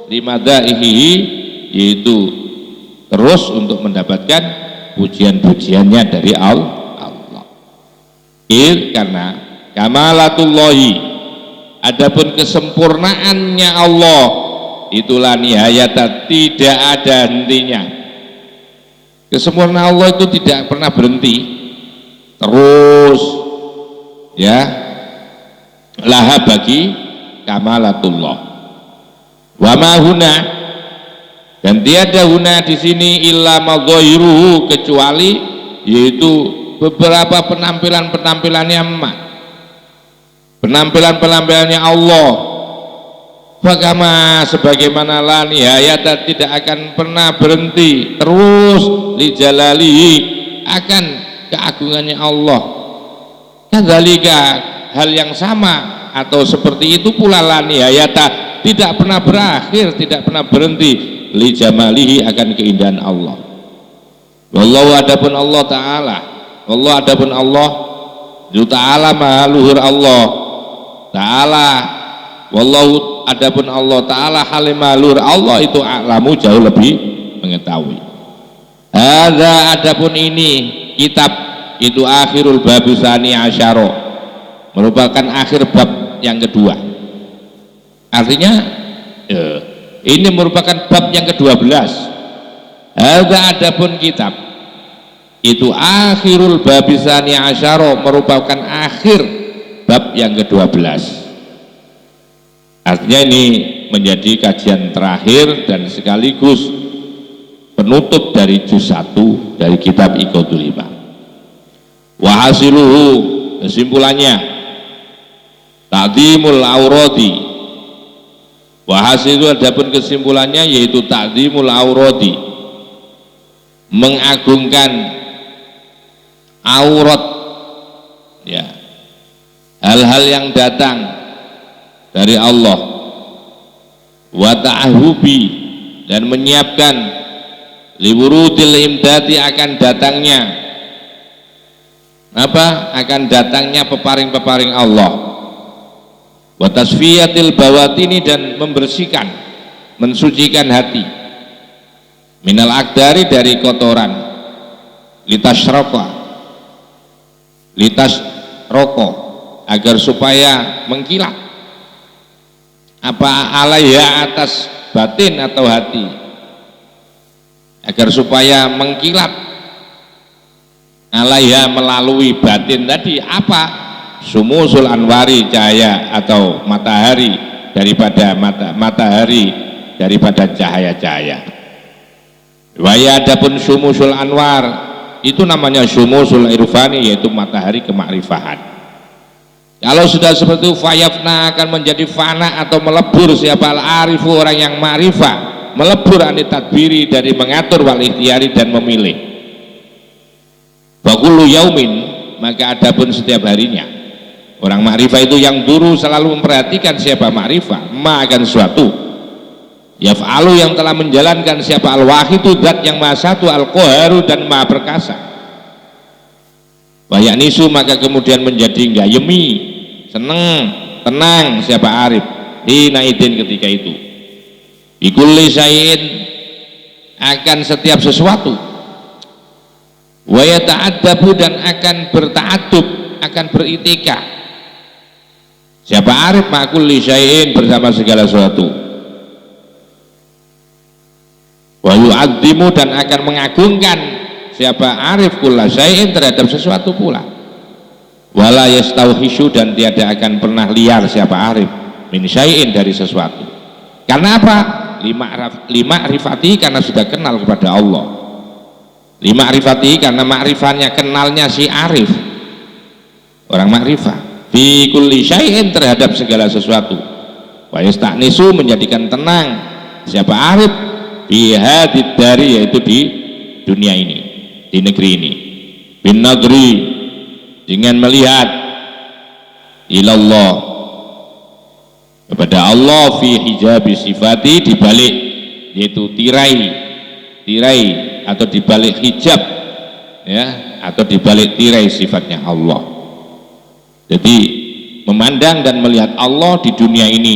limadaihi, yaitu terus untuk mendapatkan pujian-pujiannya dari Allah. Karena kamalatullahi, adapun kesempurnaannya Allah, itulah nihayata, tidak ada hentinya. Kesempurnaan Allah itu tidak pernah berhenti, terus, ya, laha bagi kamalatullah. Wa ma huna, dan tiada huna di sini illa madzahiruhu, kecuali yaitu beberapa penampilannya emak, penampilannya Allah. Fakama, sebagaimana la nihayata, tidak akan pernah berhenti, terus li jalalihi, akan keagungannya Allah. Kadzalika, hal yang sama atau seperti itu pula la nihayata, tidak pernah berakhir, tidak pernah berhenti, li jamalihi, akan keindahan Allah. Wallahu, adapun Allah Ta'ala, wallahu, adapun Allah itu Ta'ala, maha luhur Allah Ta'ala, wallahu, adapun Allah Ta'ala halimah luhur Allah itu a'lamu, jauh lebih mengetahui. Hadza, adapun ini kitab itu akhirul babusani asyara, merupakan akhir bab yang kedua. Artinya ini merupakan bab yang ke-12. Hadza, adapun kitab itu akhirul babusani asyara, merupakan akhir bab yang ke-12. Artinya ini menjadi kajian terakhir dan sekaligus penutup dari juz 1 dari kitab Iqadul Himam. Wa hasiluhu, kesimpulannya, ta'dhimul auradi. Wa hasilu, adapun kesimpulannya yaitu ta'dhimul auradi, mengagungkan aurat, ya, hal-hal yang datang dari Allah, wa ta'ahubi, dan menyiapkan liwurudil imdati, akan datangnya apa? Akan datangnya peparing-peparing Allah, wa tasfiyatil bawatini, dan membersihkan, mensucikan hati, minal akdari, dari kotoran, litasroka, agar supaya mengkilat, apa alaiha, atas batin atau hati, agar supaya mengkilat, alaiha, melalui batin tadi, apa? Sumusul anwari, cahaya atau matahari daripada matahari daripada cahaya-cahaya. Waya, adapun sumusul anwar itu namanya sumusul irfani, yaitu matahari kemakrifahan. Kalau sudah seperti itu, fayafna, akan menjadi fana atau melebur siapa al-arifu, orang yang ma'rifah, melebur anit tadbiri, dari mengatur, wal ikhtiyari, dan memilih. Bakulu yaumin, maka adapun setiap harinya, orang ma'rifah itu yang dulu selalu memperhatikan siapa ma'rifah, ma, akan suatu, yaf'alu, yang telah menjalankan siapa al-wahidu, zat yang maha satu, al-qaharu, dan maha perkasa. Wayanisu, maka kemudian menjadi gayemi seneng, tenang siapa arif hina idin ketika itu bikulli syai'in akan setiap sesuatu wa yata'addabu dan akan berta'addub, akan beritika. Siapa arif ma'kulli syai'in bersama segala sesuatu wa yu'azzimu dan akan mengagungkan siapa arif kulla syai'in terhadap sesuatu pula wala yastauhishu dan tiada akan pernah liar siapa arif min syai'in dari sesuatu. Karena apa? lima rifati karena sudah kenal kepada Allah, lima rifati karena ma'rifatnya kenalnya si arif orang ma'rifah fi kulli syai'in terhadap segala sesuatu wa yasta'nisu menjadikan tenang siapa arif fi hadid dari yaitu di dunia ini, di negeri ini bin nadri dengan melihat ilallah kepada Allah fi hijabi sifati dibalik yaitu tirai atau dibalik hijab ya atau dibalik tirai sifatnya Allah. Jadi memandang dan melihat Allah di dunia ini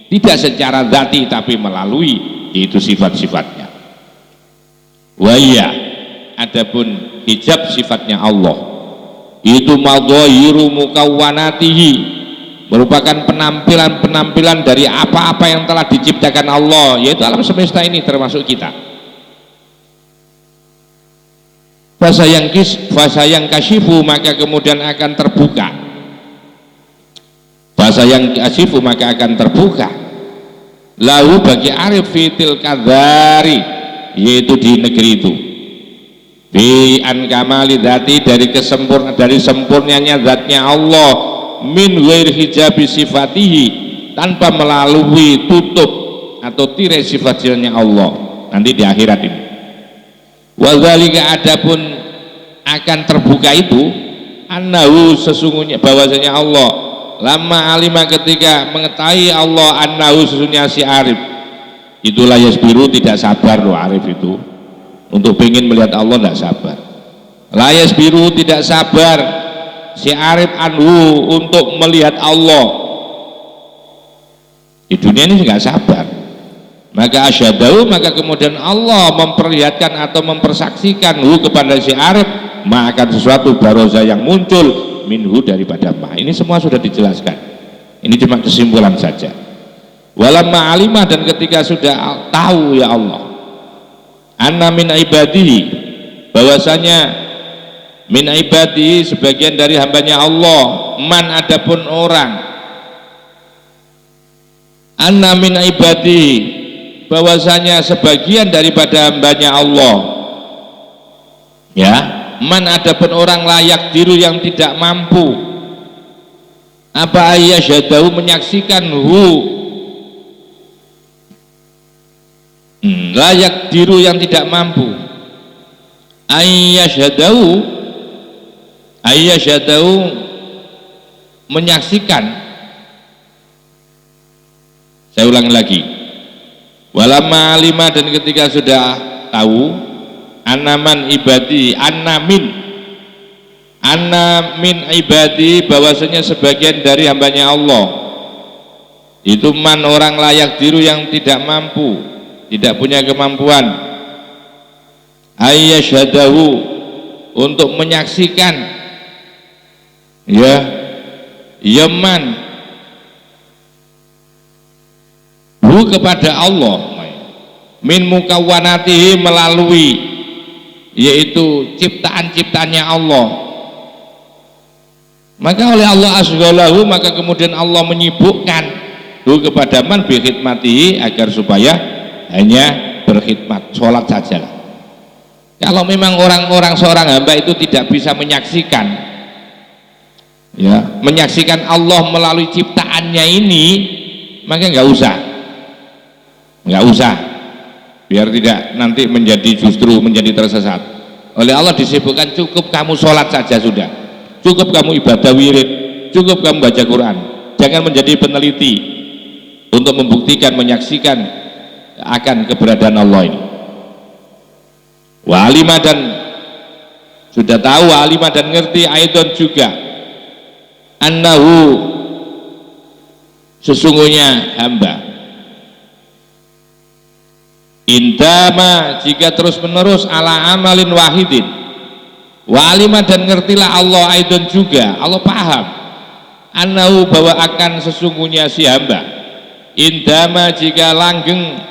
tidak secara zati tapi melalui yaitu sifat-sifatnya. Wa iya adapun hijab sifatnya Allah itu madhahiru mukawwanatihi merupakan penampilan-penampilan dari apa-apa yang telah diciptakan Allah yaitu alam semesta ini termasuk kita. Fasayang kasyifu maka kemudian akan terbuka, fasayang kasyifu maka akan terbuka lahu bagi arif fitil kadari yaitu di negeri itu bi an kamali dzati dari sempurnanya zatnya Allah min ghairi hijabi sifatihi tanpa melalui tutup atau tirai sifatnya Allah nanti di akhirat ini. Wadzalika adapun akan terbuka itu annahu sesungguhnya bahwasanya Allah lama alima ketika mengetahui Allah annahu sesungguhnya si arif itulah yasbiru tidak sabar loh arif itu untuk pengen melihat Allah tidak sabar la yasbiru tidak sabar si arif anhu untuk melihat Allah di dunia ini nggak sabar maka asyadahu maka kemudian Allah memperlihatkan atau mempersaksikan hu kepada si arif maka sesuatu baroza yang muncul minhu daripada ma. Ini semua sudah dijelaskan, ini cuma kesimpulan saja. Walamma alimah dan ketika sudah tahu ya Allah anna min ibadihi bahwasanya min ibadi sebagian dari hambanya Allah man adapun orang anna min ibadi bahwasanya sebagian daripada hambanya Allah ya man adapun orang layak diru yang tidak mampu apa ayyasyadahu menyaksikan layak diru yang tidak mampu ayyasyadahu menyaksikan. Saya ulangi lagi walamma alima dan ketika sudah tahu annamin ibadi bahwasanya sebagian dari hambanya Allah itu man orang layak diru yang tidak mampu tidak punya kemampuan ayyasyadahu untuk menyaksikan yaman hu kepada Allah min mukawwanatihi melalui yaitu ciptaan-ciptaannya Allah maka oleh Allah asghalahu maka kemudian Allah menyibukkan hu kepada man bi khidmatihi agar supaya hanya berkhidmat sholat sajalah. Kalau memang orang-orang seorang hamba itu tidak bisa menyaksikan menyaksikan Allah melalui ciptaannya ini maka nggak usah biar tidak nanti justru menjadi tersesat. Oleh Allah disebutkan cukup kamu sholat saja sudah, cukup kamu ibadah wirid, cukup kamu baca Quran, jangan menjadi peneliti untuk membuktikan menyaksikan akan keberadaan Allah ini. Wa alimah dan sudah tahu alimah dan ngerti aidon juga annahu sesungguhnya hamba. Indama jika terus menerus ala amalin wahidin wa alima dan ngertilah Allah aidon juga, Allah paham annahu bahwa akan sesungguhnya si hamba. Indama jika langgeng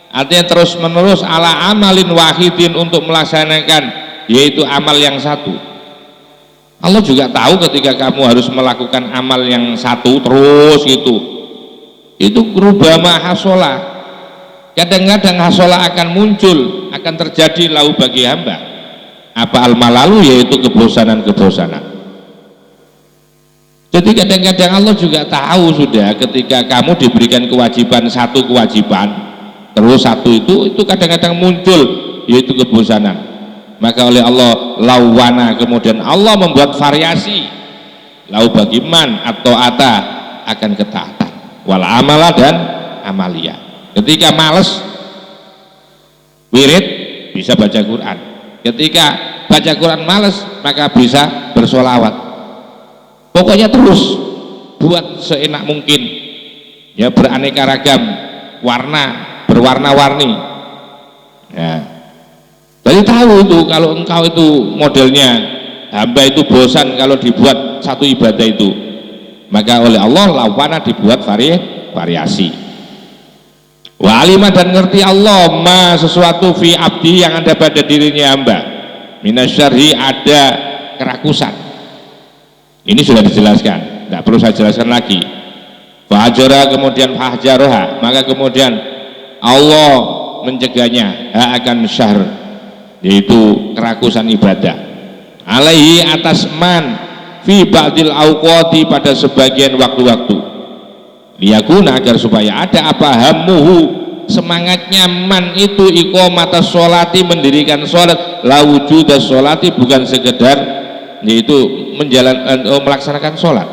artinya terus menerus ala amalin wahidin untuk melaksanakan yaitu amal yang satu. Allah juga tahu ketika kamu harus melakukan amal yang satu terus gitu, itu rubama hasola, kadang-kadang hasola akan muncul, akan terjadi lau bagi hamba apa al-malalu, yaitu kebosanan-kebosanan. Jadi kadang-kadang Allah juga tahu sudah ketika kamu diberikan kewajiban, satu kewajiban terus satu itu kadang-kadang muncul yaitu kebosanan. Maka oleh Allah lawana, kemudian Allah membuat variasi lau bagi man atau ata akan ketaatan wal amala dan amalia. Ketika males wirid bisa baca Quran, ketika baca Quran males maka bisa bersolawat. Pokoknya terus buat seenak mungkin ya, beraneka ragam warna, berwarna-warni ya. Jadi tahu itu kalau engkau itu modelnya hamba itu bosan kalau dibuat satu ibadah itu, maka oleh Allah lawana dibuat variasi. Wa alima dan ngerti Allah ma sesuatu fi abdi yang ada pada dirinya hamba, minasyarhi ada kerakusan. Ini sudah dijelaskan, tidak perlu saya jelaskan lagi. Fahajara kemudian fahjaroha, maka kemudian Allah mencegahnya akan syahr, yaitu kerakusan ibadah. Alaihi atas man fi ba'dil awqati pada sebagian waktu-waktu. Liyakuna agar supaya ada apa hamuhu semangatnya man itu iqamatas sholati mendirikan sholat, la wujudas sholati bukan sekedar yaitu melaksanakan sholat.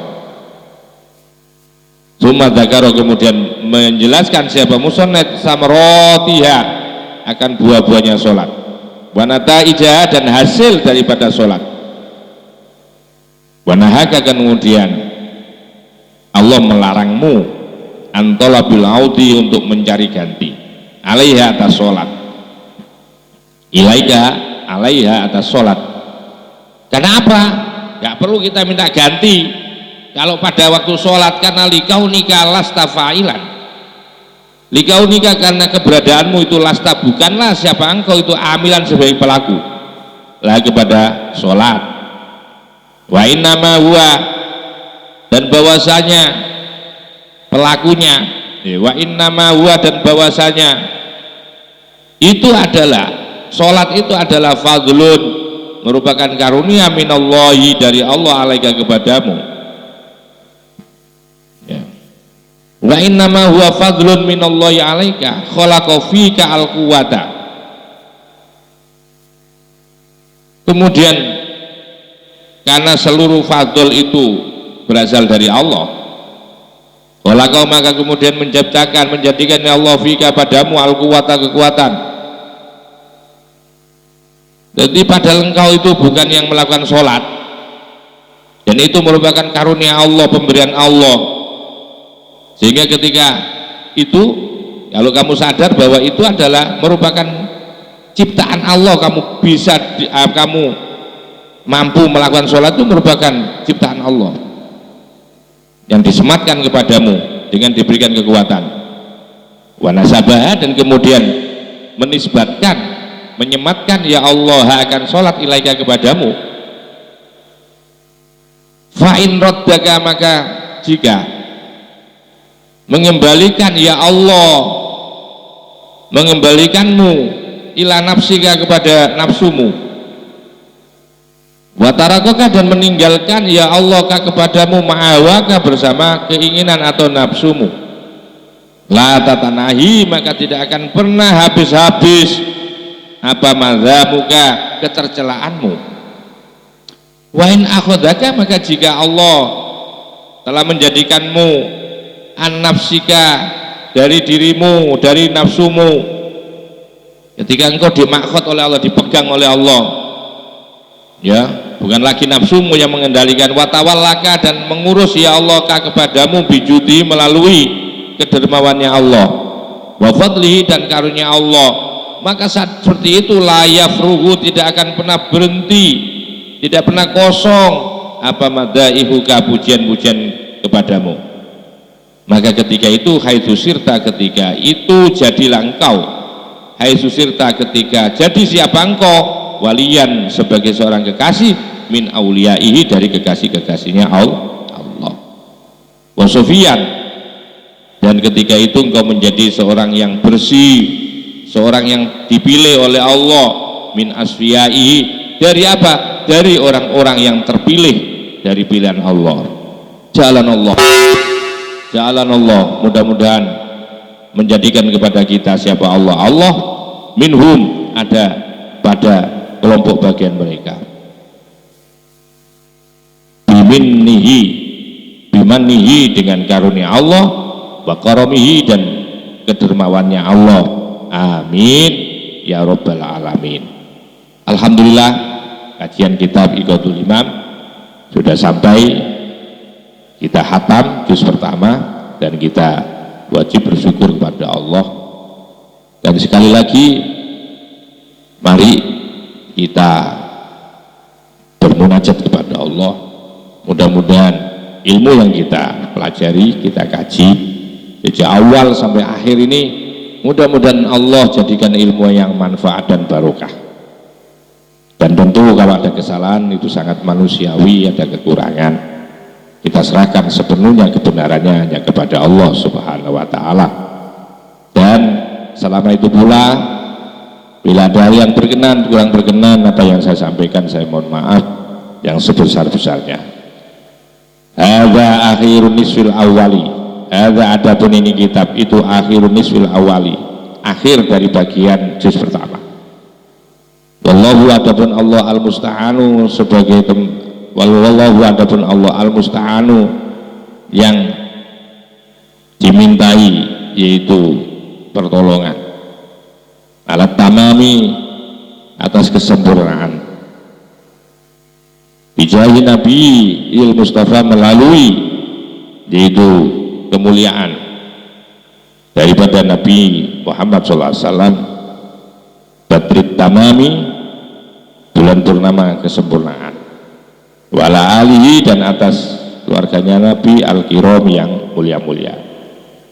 Summa dzakara kemudian menjelaskan siapa musannad samrotiha akan buah-buahnya sholat, wanata ijah dan hasil daripada sholat. Wanahaka kemudian Allah melarangmu antola bil audi untuk mencari ganti alaiha atas sholat, ilaika alaiha atas sholat. Karena apa? Gak perlu kita minta ganti kalau pada waktu sholat, karena likaunika lasta fa'ilan, likaunika karena keberadaanmu itu lasta bukanlah siapa engkau itu amilan sebagai pelaku lah kepada sholat. Wa innama huwa dan bahwasanya pelakunya, wa innama huwa dan bahwasanya itu adalah sholat itu adalah fadlun, merupakan karunia minallahi dari Allah alaika kepadamu ya. Wa innama huwa fadlun minallahi alaika khalaqa fika al-quwata. Kemudian karena seluruh fadl itu berasal dari Allah, khalaqa maka kemudian menciptakan, menjadikan Allah fika padamu al-quwata kekuatan. Jadi padahal engkau itu bukan yang melakukan sholat, dan itu merupakan karunia Allah, pemberian Allah. Sehingga ketika itu kalau kamu sadar bahwa itu adalah merupakan ciptaan Allah, kamu bisa kamu mampu melakukan sholat itu merupakan ciptaan Allah yang disematkan kepadamu dengan diberikan kekuatan. Wa nasabah dan kemudian menisbatkan, menyematkan ya Allah akan sholat ilaika kepadamu. Fa'in roddaka maka jika mengembalikan ya Allah, mengembalikanmu ila nafsika kepada nafsumu, watarakoka dan meninggalkan ya Allah kepadamu ma'awaka bersama keinginan atau nafsumu, la tatanahi maka tidak akan pernah habis-habis apa madzamuka ketercelaanmu. Wa in akhodaka maka jika Allah telah menjadikanmu an nafsika dari dirimu, dari nafsumu, ketika engkau dimakhot oleh Allah, dipegang oleh Allah, ya, bukan lagi nafsumu yang mengendalikan. Wa tawallaka, dan mengurus ya Allah kepadamu bijudi, melalui kedermawannya Allah, wa fadlihi, dan karunia Allah. Maka saat seperti itu la yafruhu, tidak akan pernah berhenti, tidak pernah kosong apa madaihuka, pujian-pujian kepadamu. Maka ketika itu haitsu sirta, ketika itu jadilah engkau, haitsu sirta, ketika jadi siapa engkau, waliyan, sebagai seorang kekasih, min auliyaihi, dari kekasih-kekasihnya Allah, wa sofiyan, dan ketika itu engkau menjadi seorang yang bersih, seorang yang dipilih oleh Allah, min asfiyaihi, dari apa? Dari orang-orang yang terpilih dari pilihan Allah. Jalan Allah, mudah-mudahan menjadikan kepada kita siapa Allah. Allah minhum, ada pada kelompok bagian mereka. Bimanihi, dengan karunia Allah, wa karamihi, dan kedermawannya Allah. Amin ya rabbal alamin. Alhamdulillah, kajian kitab Iqadul Imam sudah sampai. Kita khatam juz pertama, dan kita wajib bersyukur kepada Allah. Dan sekali lagi, mari kita bermunajat kepada Allah. Mudah-mudahan ilmu yang kita pelajari, kita kaji sejak awal sampai akhir ini, mudah-mudahan Allah jadikan ilmu yang manfaat dan barokah. Dan tentu kalau ada kesalahan itu sangat manusiawi, ada kekurangan, kita serahkan sepenuhnya kebenarannya hanya kepada Allah Subhanahu wa ta'ala. Dan selama itu pula, bila ada yang berkenan, kurang berkenan apa yang saya sampaikan, saya mohon maaf yang sebesar-besarnya. Hadza akhirun nisfil awali, hadza, adapun ini kitab itu akhirun nisfil awali, akhir dari bagian juz pertama. Wallahu, adapun Allah al-musta'anu, sebagai wallahu, adapun Allah al-musta'anu, yang dimintai, yaitu pertolongan, alat tamami, atas kesempurnaan, bijahi Nabi il Mustafa, melalui, yaitu kemuliaan daripada Nabi Muhammad SAW, badrit tamami, bulan purnama kesempurnaan, wala alihi, dan atas keluarganya Nabi al-kiram, yang mulia-mulia.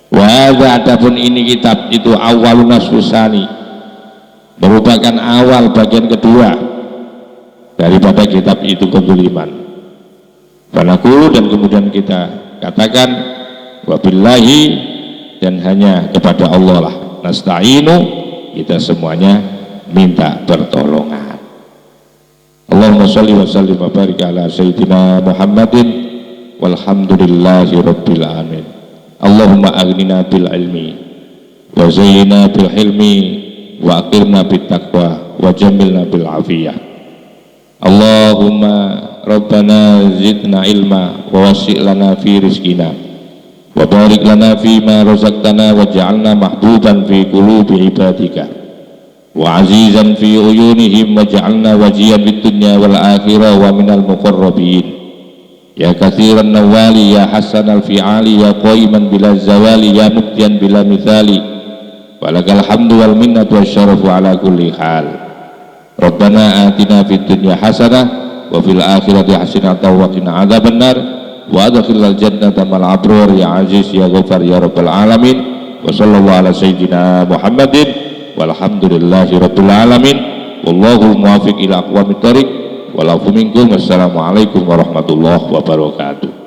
Wa hadza, adapun ini kitab itu awalun nasfusani, merupakan awal bagian kedua daripada kitab itu kebuliman. Fanaqulu, dan kemudian kita katakan, wabillahi, dan hanya kepada Allah lah, nasta'inu, kita semuanya minta pertolongan. Allahumma sholli wa sallim wa barik ala sayyidina Muhammadin walhamdulillahi rabbil alamin. Allahumma aghnina bil ilmi wa zayyina bil hilmi wa aqirna bit taqwa wa jamilna bil afiyah. Allahumma rabbana zidna ilma wa wasi' lana fi rizqina wa barik lana fi ma razaqtana wa ja'alna mahbuban fi qulubi ibadika wa azizan fi uyunihim wa ja'alna wajiyan fid dunya wal akhirah wa minal muqarrabin. Ya katsiran nawali, ya hasanal fi'ali, ya qaiman bila zawali, ya mubdian bila mithali, walakal hamdu wal minnatu wasyarafu ala kulli hal. Rabbana atina fid dunya hasanah wa fil akhirati hasanatan wa qina adzabannar wa adkhilnal jannata ma'al abrar ya aziz ya ghafar ya rabbal alamin. Wa sallallahu ala sayyidina Muhammadin walhamdulillahi rabbil alamin. Wallahu muwaffiq ila aqwamit thoriq. Wassalamualaikum warahmatullahi wabarakatuh.